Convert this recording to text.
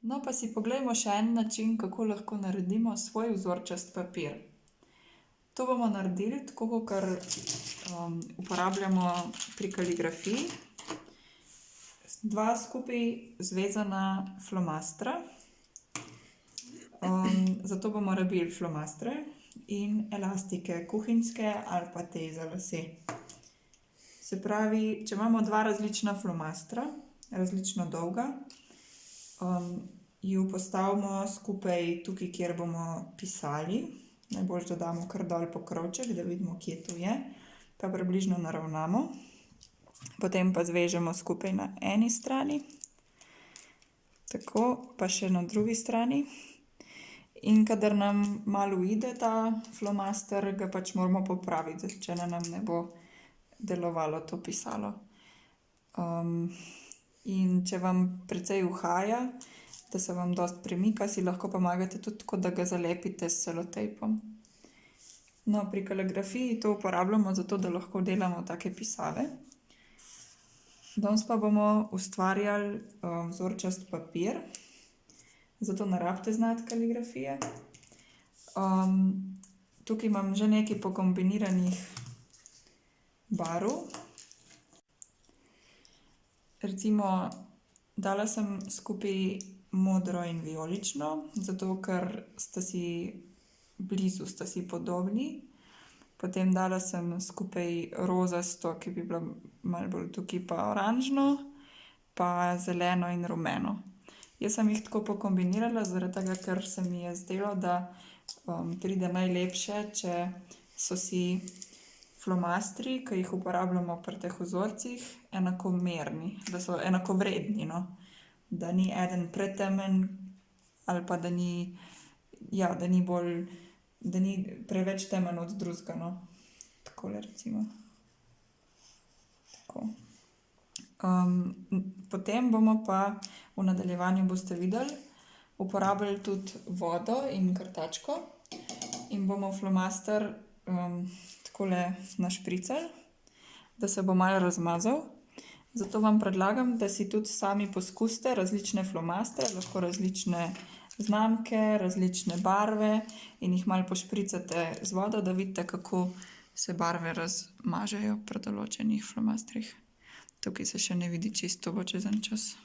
No, pa si poglejmo še en način, kako lahko naredimo svoj vzorčast papir. To bomo naredili tako, kot uporabljamo pri kaligrafiji. Dva skupaj zvezana flomastra. Zato bomo rabili flomastre in elastike, kuhinjske ali pa te za lase. Se pravi, če imamo dva različna flomastra, različno dolga, ju postavimo skupaj tukaj, kjer bomo pisali. Najboljše, da damo kar dol pokrovček, da vidimo, kje to je. Pa približno naravnamo. Potem pa zvežemo skupaj na eni strani. Tako, pa še na drugi strani. In kadar nam malo uide ta flomaster, ga pač moramo popraviti, če nam ne bo delovalo to pisalo. In če vam precej uhaja, da se vam dosti premika, si lahko pomagate tudi tako, da ga zalepite s selotejpom. No, pri kaligrafiji to uporabljamo zato, da lahko delamo take pisave. Danes pa bomo ustvarjali vzorčast papir. Zato ne rabite znati kaligrafije. Tukaj imam že nekaj pokombiniranih barv. Recimo, dala sem skupaj modro in vijolično, zato ker sta si blizu, sta si podobni. Potem dala sem skupaj rozasto, ki bi bila malo bolj tukaj, pa oranžno, pa zeleno in rumeno. Jaz sem jih tako pokombinirala, zaradi tega, ker se mi je zdelo, da pride najlepše, če so si flomastri, ki jih uporabljamo pri teh vzorcih, enakomerni, da so enakovredni, no. Da ni eden pretemen ali pa da ni, ja, da ni bolj, da ni preveč temen od drugega, no. Takole recimo. Tako. Potem bomo pa, v nadaljevanju boste videli, uporabili tudi vodo in krtačko in bomo flomaster takole našpricali, da se bo malo razmazal. Zato vam predlagam, da si tudi sami poskusite različne flomastre, lahko različne znamke, različne barve in jih malo pošpricate z vodo, da vidite, kako se barve razmažejo pri določenih flomastrih. Tukaj se še ne vidi čisto, bo čez en čas.